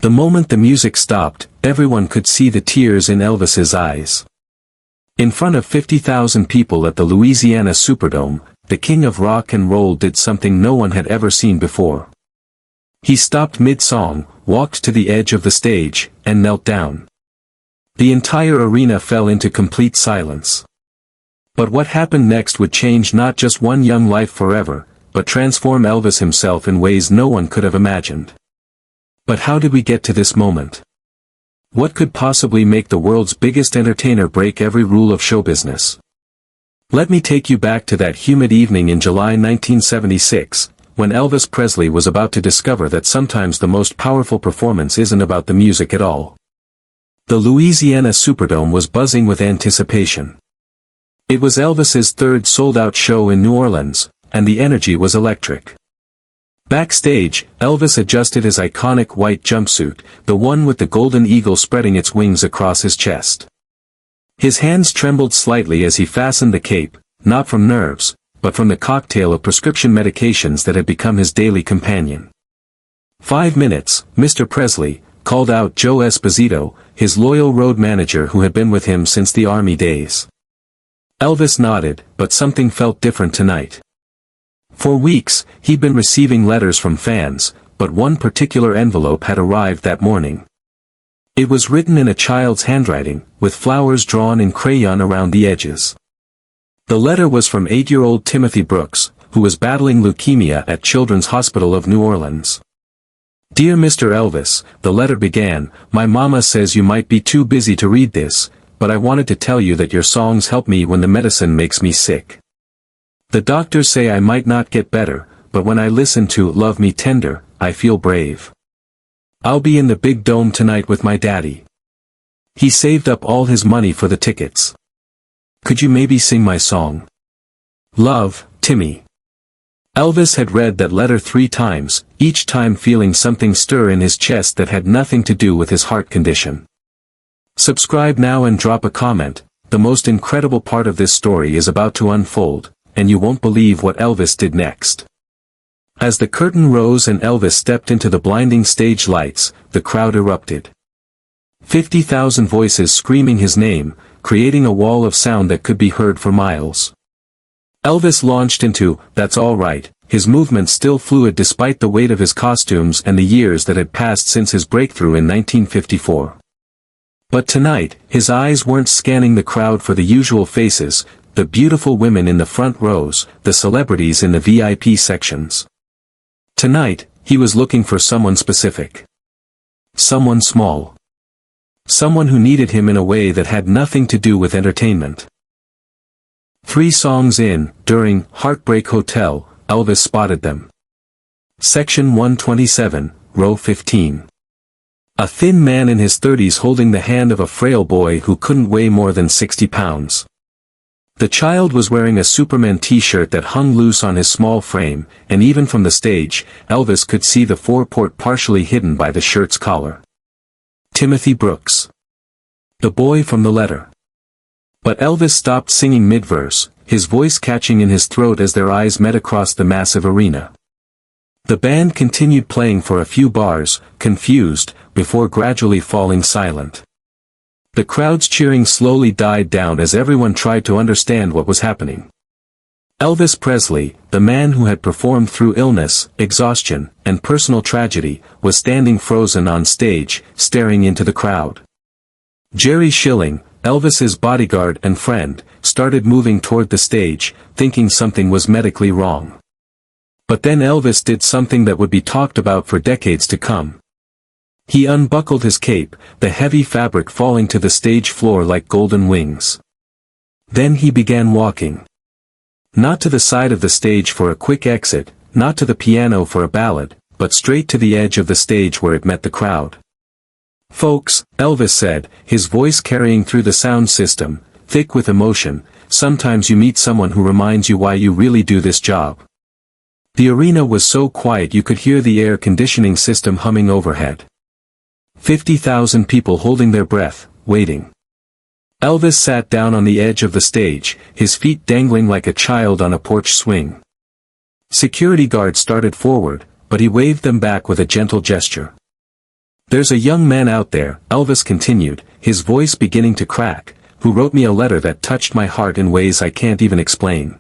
The moment the music stopped, everyone could see the tears in Elvis's eyes. In front of 50,000 people at the Louisiana Superdome, the king of rock and roll did something no one had ever seen before. He stopped mid-song, walked to the edge of the stage, and knelt down. The entire arena fell into complete silence. But what happened next would change not just one young life forever, but transform Elvis himself in ways no one could have imagined. But how did we get to this moment? What could possibly make the world's biggest entertainer break every rule of show business? Let me take you back to that humid evening in July 1976, when Elvis Presley was about to discover that sometimes the most powerful performance isn't about the music at all. The Louisiana Superdome was buzzing with anticipation. It was Elvis's third sold-out show in New Orleans, and the energy was electric. Backstage, Elvis adjusted his iconic white jumpsuit, the one with the golden eagle spreading its wings across his chest. His hands trembled slightly as he fastened the cape, not from nerves, but from the cocktail of prescription medications that had become his daily companion. 5 minutes, Mr. Presley, called out Joe Esposito, his loyal road manager who had been with him since the army days. Elvis nodded, but something felt different tonight. For weeks, he'd been receiving letters from fans, but one particular envelope had arrived that morning. It was written in a child's handwriting, with flowers drawn in crayon around the edges. The letter was from 8-year-old Timothy Brooks, who was battling leukemia at Children's Hospital of New Orleans. Dear Mr. Elvis, the letter began, my mama says you might be too busy to read this, but I wanted to tell you that your songs help me when the medicine makes me sick. The doctors say I might not get better, but when I listen to Love Me Tender, I feel brave. I'll be in the big dome tonight with my daddy. He saved up all his money for the tickets. Could you maybe sing my song? Love, Timmy. Elvis had read that letter 3 times, each time feeling something stir in his chest that had nothing to do with his heart condition. Subscribe now and drop a comment. The most incredible part of this story is about to unfold, and you won't believe what Elvis did next. As the curtain rose and Elvis stepped into the blinding stage lights, the crowd erupted. 50,000 voices screaming his name, creating a wall of sound that could be heard for miles. Elvis launched into, That's All Right, his movements still fluid despite the weight of his costumes and the years that had passed since his breakthrough in 1954. But tonight, his eyes weren't scanning the crowd for the usual faces, the beautiful women in the front rows, the celebrities in the VIP sections. Tonight, he was looking for someone specific. Someone small. Someone who needed him in a way that had nothing to do with entertainment. 3 songs in, during Heartbreak Hotel, Elvis spotted them. Section 127, row 15. A thin man in his 30s holding the hand of a frail boy who couldn't weigh more than 60 pounds. The child was wearing a Superman t-shirt that hung loose on his small frame, and even from the stage, Elvis could see the foreport partially hidden by the shirt's collar. Timothy Brooks. The boy from the letter. But Elvis stopped singing mid-verse, his voice catching in his throat as their eyes met across the massive arena. The band continued playing for a few bars, confused, before gradually falling silent. The crowd's cheering slowly died down as everyone tried to understand what was happening. Elvis Presley, the man who had performed through illness, exhaustion, and personal tragedy, was standing frozen on stage, staring into the crowd. Jerry Schilling, Elvis's bodyguard and friend, started moving toward the stage, thinking something was medically wrong. But then Elvis did something that would be talked about for decades to come. He unbuckled his cape, the heavy fabric falling to the stage floor like golden wings. Then he began walking. Not to the side of the stage for a quick exit, not to the piano for a ballad, but straight to the edge of the stage where it met the crowd. Folks, Elvis said, his voice carrying through the sound system, thick with emotion, sometimes you meet someone who reminds you why you really do this job. The arena was so quiet you could hear the air conditioning system humming overhead. 50,000 people holding their breath, waiting. Elvis sat down on the edge of the stage, his feet dangling like a child on a porch swing. Security guards started forward, but he waved them back with a gentle gesture. There's a young man out there, Elvis continued, his voice beginning to crack, who wrote me a letter that touched my heart in ways I can't even explain.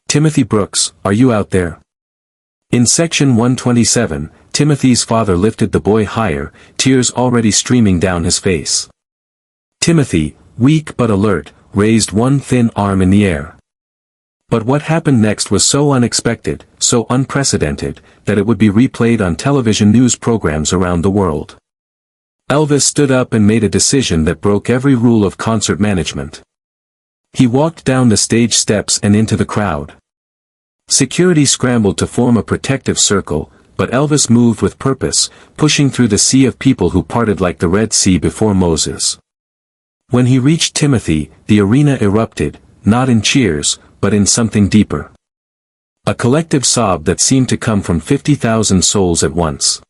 Timothy Brooks, are you out there? In section 127, Timothy's father lifted the boy higher, tears already streaming down his face. Timothy, weak but alert, raised one thin arm in the air. But what happened next was so unexpected, so unprecedented, that it would be replayed on television news programs around the world. Elvis stood up and made a decision that broke every rule of concert management. He walked down the stage steps and into the crowd. Security scrambled to form a protective circle, but Elvis moved with purpose, pushing through the sea of people who parted like the Red Sea before Moses. When he reached Timothy, the arena erupted, not in cheers, but in something deeper. A collective sob that seemed to come from 50,000 souls at once.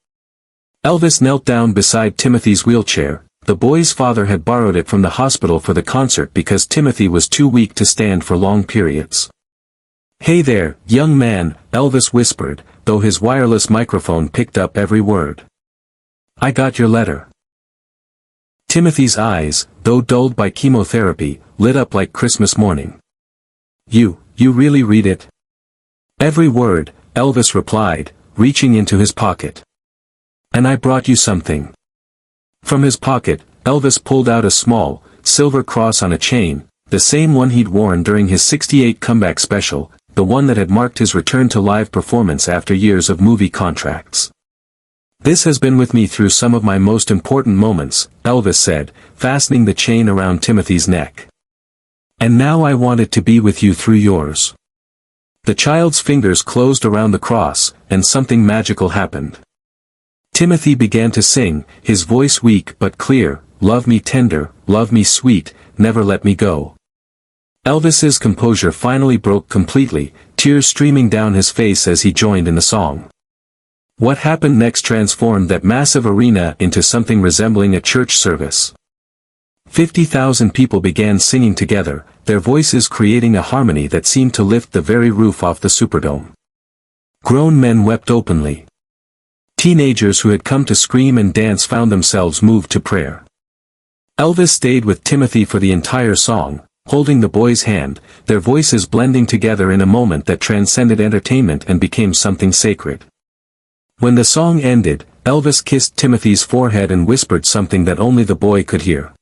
Elvis knelt down beside Timothy's wheelchair. The boy's father had borrowed it from the hospital for the concert because Timothy was too weak to stand for long periods. "Hey there, young man," Elvis whispered, though his wireless microphone picked up every word. "I got your letter." Timothy's eyes, though dulled by chemotherapy, lit up like Christmas morning. You really read it?" "Every word," Elvis replied, reaching into his pocket. "And I brought you something." From his pocket, Elvis pulled out a small, silver cross on a chain, the same one he'd worn during his '68 comeback special, the one that had marked his return to live performance after years of movie contracts. "This has been with me through some of my most important moments," Elvis said, fastening the chain around Timothy's neck. "And now I want it to be with you through yours." The child's fingers closed around the cross, and something magical happened. Timothy began to sing, his voice weak but clear, "Love me tender, love me sweet, never let me go." Elvis's composure finally broke completely, tears streaming down his face as he joined in the song. What happened next transformed that massive arena into something resembling a church service. 50,000 people began singing together, their voices creating a harmony that seemed to lift the very roof off the Superdome. Grown men wept openly. Teenagers who had come to scream and dance found themselves moved to prayer. Elvis stayed with Timothy for the entire song, holding the boy's hand, their voices blending together in a moment that transcended entertainment and became something sacred. When the song ended, Elvis kissed Timothy's forehead and whispered something that only the boy could hear.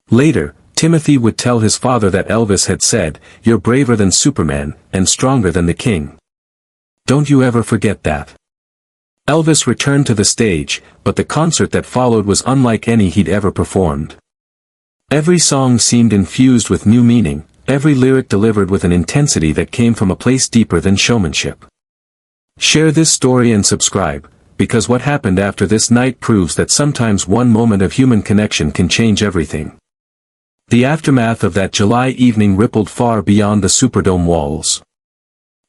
Later, Timothy would tell his father that Elvis had said, "You're braver than Superman, and stronger than the king. Don't you ever forget that." Elvis returned to the stage, but the concert that followed was unlike any he'd ever performed. Every song seemed infused with new meaning, every lyric delivered with an intensity that came from a place deeper than showmanship. Share this story and subscribe, because what happened after this night proves that sometimes one moment of human connection can change everything. The aftermath of that July evening rippled far beyond the Superdome walls.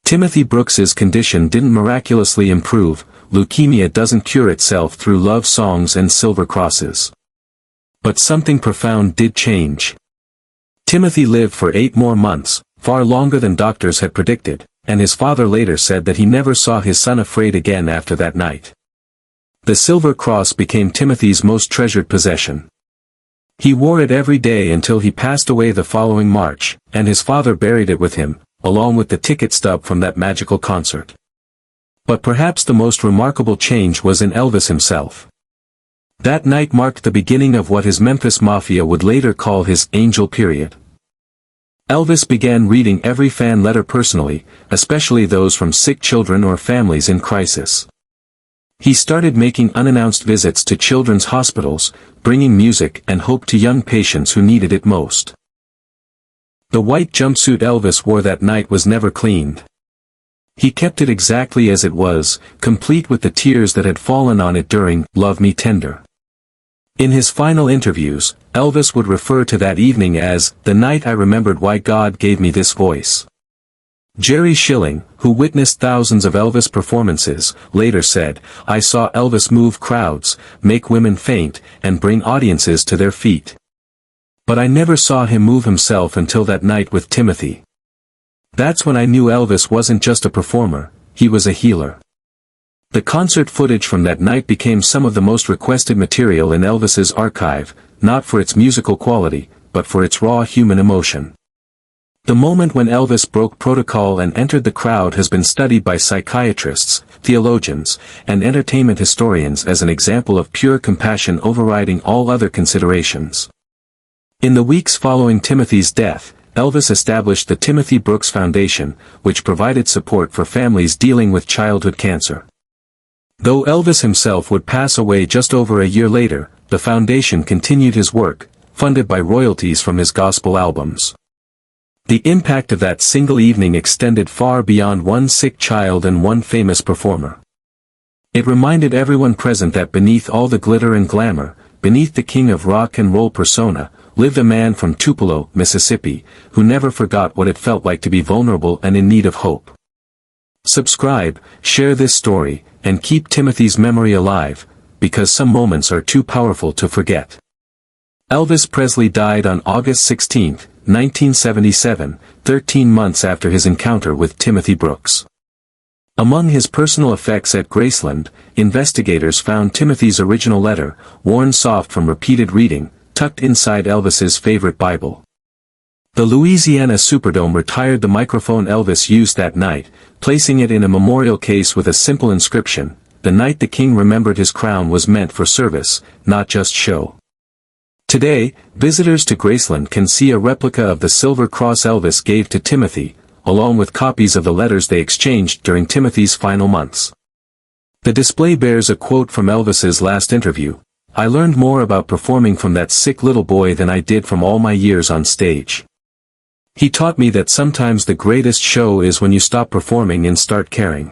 Timothy Brooks's condition didn't miraculously improve. Leukemia doesn't cure itself through love songs and silver crosses. But something profound did change. Timothy lived for 8 more months, far longer than doctors had predicted, and his father later said that he never saw his son afraid again after that night. The silver cross became Timothy's most treasured possession. He wore it every day until he passed away the following March, and his father buried it with him, along with the ticket stub from that magical concert. But perhaps the most remarkable change was in Elvis himself. That night marked the beginning of what his Memphis Mafia would later call his angel period. Elvis began reading every fan letter personally, especially those from sick children or families in crisis. He started making unannounced visits to children's hospitals, bringing music and hope to young patients who needed it most. The white jumpsuit Elvis wore that night was never cleaned. He kept it exactly as it was, complete with the tears that had fallen on it during "Love Me Tender." In his final interviews, Elvis would refer to that evening as "the night I remembered why God gave me this voice." Jerry Schilling, who witnessed thousands of Elvis performances, later said, "I saw Elvis move crowds, make women faint, and bring audiences to their feet. But I never saw him move himself until that night with Timothy. That's when I knew Elvis wasn't just a performer, he was a healer." The concert footage from that night became some of the most requested material in Elvis's archive, not for its musical quality, but for its raw human emotion. The moment when Elvis broke protocol and entered the crowd has been studied by psychiatrists, theologians, and entertainment historians as an example of pure compassion overriding all other considerations. In the weeks following Timothy's death, Elvis established the Timothy Brooks Foundation, which provided support for families dealing with childhood cancer. Though Elvis himself would pass away just over a year later, the foundation continued his work, funded by royalties from his gospel albums. The impact of that single evening extended far beyond one sick child and one famous performer. It reminded everyone present that beneath all the glitter and glamour, beneath the king of rock and roll persona, lived a man from Tupelo, Mississippi, who never forgot what it felt like to be vulnerable and in need of hope. Subscribe, share this story, and keep Timothy's memory alive, because some moments are too powerful to forget. Elvis Presley died on August 16, 1977, 13 months after his encounter with Timothy Brooks. Among his personal effects at Graceland, investigators found Timothy's original letter, worn soft from repeated reading, tucked inside Elvis's favorite Bible. The Louisiana Superdome retired the microphone Elvis used that night, placing it in a memorial case with a simple inscription, "The night the king remembered his crown was meant for service, not just show." Today, visitors to Graceland can see a replica of the silver cross Elvis gave to Timothy, along with copies of the letters they exchanged during Timothy's final months. The display bears a quote from Elvis's last interview, "I learned more about performing from that sick little boy than I did from all my years on stage. He taught me that sometimes the greatest show is when you stop performing and start caring."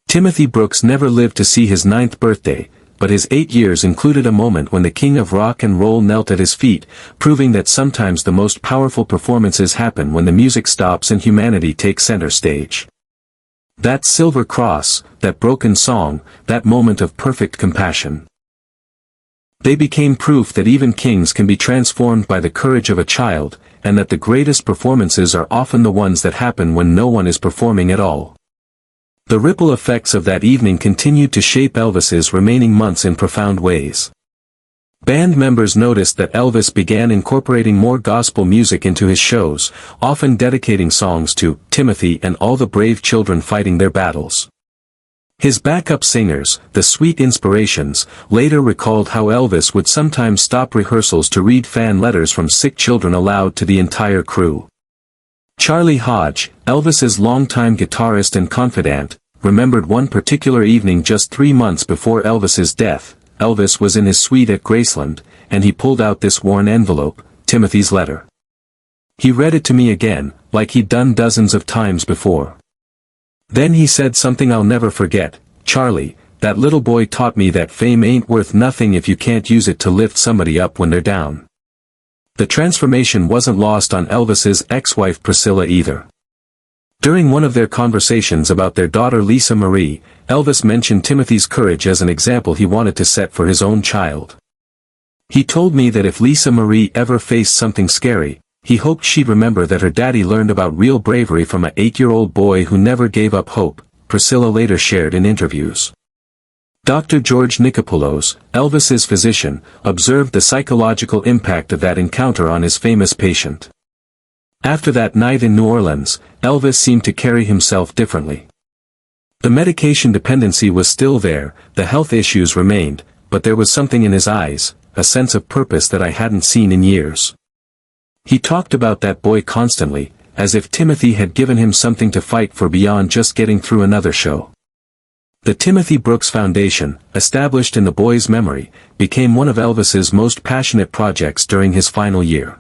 Timothy Brooks never lived to see his 9th birthday, but his 8 years included a moment when the king of rock and roll knelt at his feet, proving that sometimes the most powerful performances happen when the music stops and humanity takes center stage. That silver cross, that broken song, that moment of perfect compassion. They became proof that even kings can be transformed by the courage of a child, and that the greatest performances are often the ones that happen when no one is performing at all. The ripple effects of that evening continued to shape Elvis's remaining months in profound ways. Band members noticed that Elvis began incorporating more gospel music into his shows, often dedicating songs to Timothy and all the brave children fighting their battles. His backup singers, the Sweet Inspirations, later recalled how Elvis would sometimes stop rehearsals to read fan letters from sick children aloud to the entire crew. Charlie Hodge, Elvis's longtime guitarist and confidant, remembered one particular evening just 3 months before Elvis's death. Elvis was in his suite at Graceland, and he pulled out this worn envelope, Timothy's letter. He read it to me again, like he'd done dozens of times before. Then he said something I'll never forget, "Charlie, that little boy taught me that fame ain't worth nothing if you can't use it to lift somebody up when they're down." The transformation wasn't lost on Elvis's ex-wife Priscilla either. During one of their conversations about their daughter Lisa Marie, Elvis mentioned Timothy's courage as an example he wanted to set for his own child. He told me that if Lisa Marie ever faced something scary, he hoped she'd remember that her daddy learned about real bravery from an 8-year-old boy who never gave up hope, Priscilla later shared in interviews. Dr. George Nikopoulos, Elvis's physician, observed the psychological impact of that encounter on his famous patient. After that night in New Orleans, Elvis seemed to carry himself differently. The medication dependency was still there, the health issues remained, but there was something in his eyes, a sense of purpose that I hadn't seen in years. He talked about that boy constantly, as if Timothy had given him something to fight for beyond just getting through another show. The Timothy Brooks Foundation, established in the boy's memory, became one of Elvis's most passionate projects during his final year.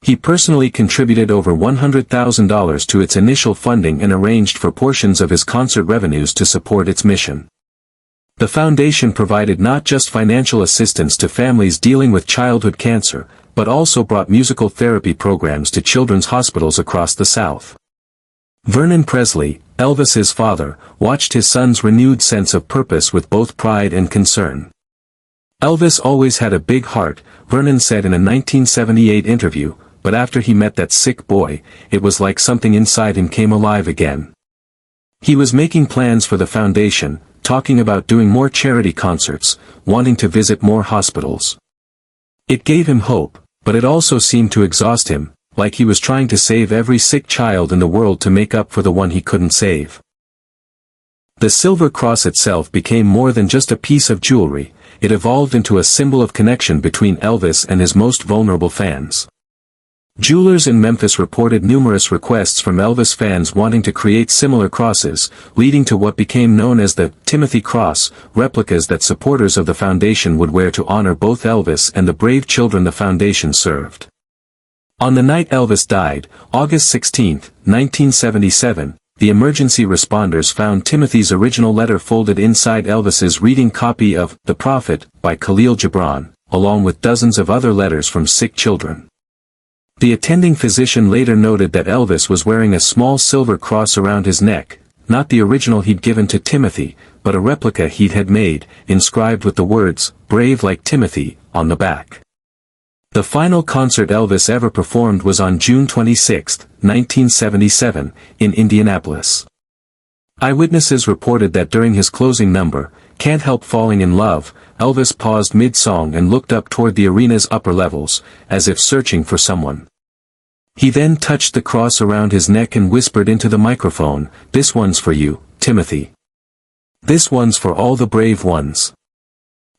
He personally contributed over $100,000 to its initial funding and arranged for portions of his concert revenues to support its mission. The foundation provided not just financial assistance to families dealing with childhood cancer, but also brought musical therapy programs to children's hospitals across the South. Vernon Presley, Elvis's father, watched his son's renewed sense of purpose with both pride and concern. "Elvis always had a big heart," Vernon said in a 1978 interview, "but after he met that sick boy, it was like something inside him came alive again. He was making plans for the foundation, talking about doing more charity concerts, wanting to visit more hospitals. It gave him hope, but it also seemed to exhaust him, like he was trying to save every sick child in the world to make up for the one he couldn't save. The silver cross itself became more than just a piece of jewelry, it evolved into a symbol of connection between Elvis and his most vulnerable fans. Jewelers in Memphis reported numerous requests from Elvis fans wanting to create similar crosses, leading to what became known as the Timothy Cross, replicas that supporters of the foundation would wear to honor both Elvis and the brave children the foundation served. On the night Elvis died, August 16, 1977, the emergency responders found Timothy's original letter folded inside Elvis's reading copy of The Prophet by Khalil Gibran, along with dozens of other letters from sick children. The attending physician later noted that Elvis was wearing a small silver cross around his neck, not the original he'd given to Timothy, but a replica he'd had made, inscribed with the words, "Brave like Timothy," on the back. The final concert Elvis ever performed was on June 26, 1977, in Indianapolis. Eyewitnesses reported that during his closing number, "Can't Help Falling in Love," Elvis paused mid-song and looked up toward the arena's upper levels, as if searching for someone. He then touched the cross around his neck and whispered into the microphone, "This one's for you, Timothy. This one's for all the brave ones."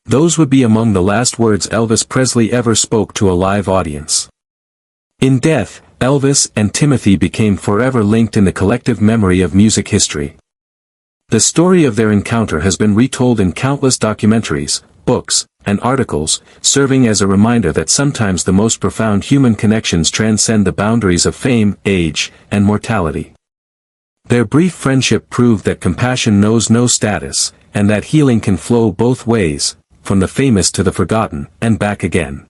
Those would be among the last words Elvis Presley ever spoke to a live audience. In death, Elvis and Timothy became forever linked in the collective memory of music history. The story of their encounter has been retold in countless documentaries, books, and articles, serving as a reminder that sometimes the most profound human connections transcend the boundaries of fame, age, and mortality. Their brief friendship proved that compassion knows no status, and that healing can flow both ways, from the famous to the forgotten, and back again.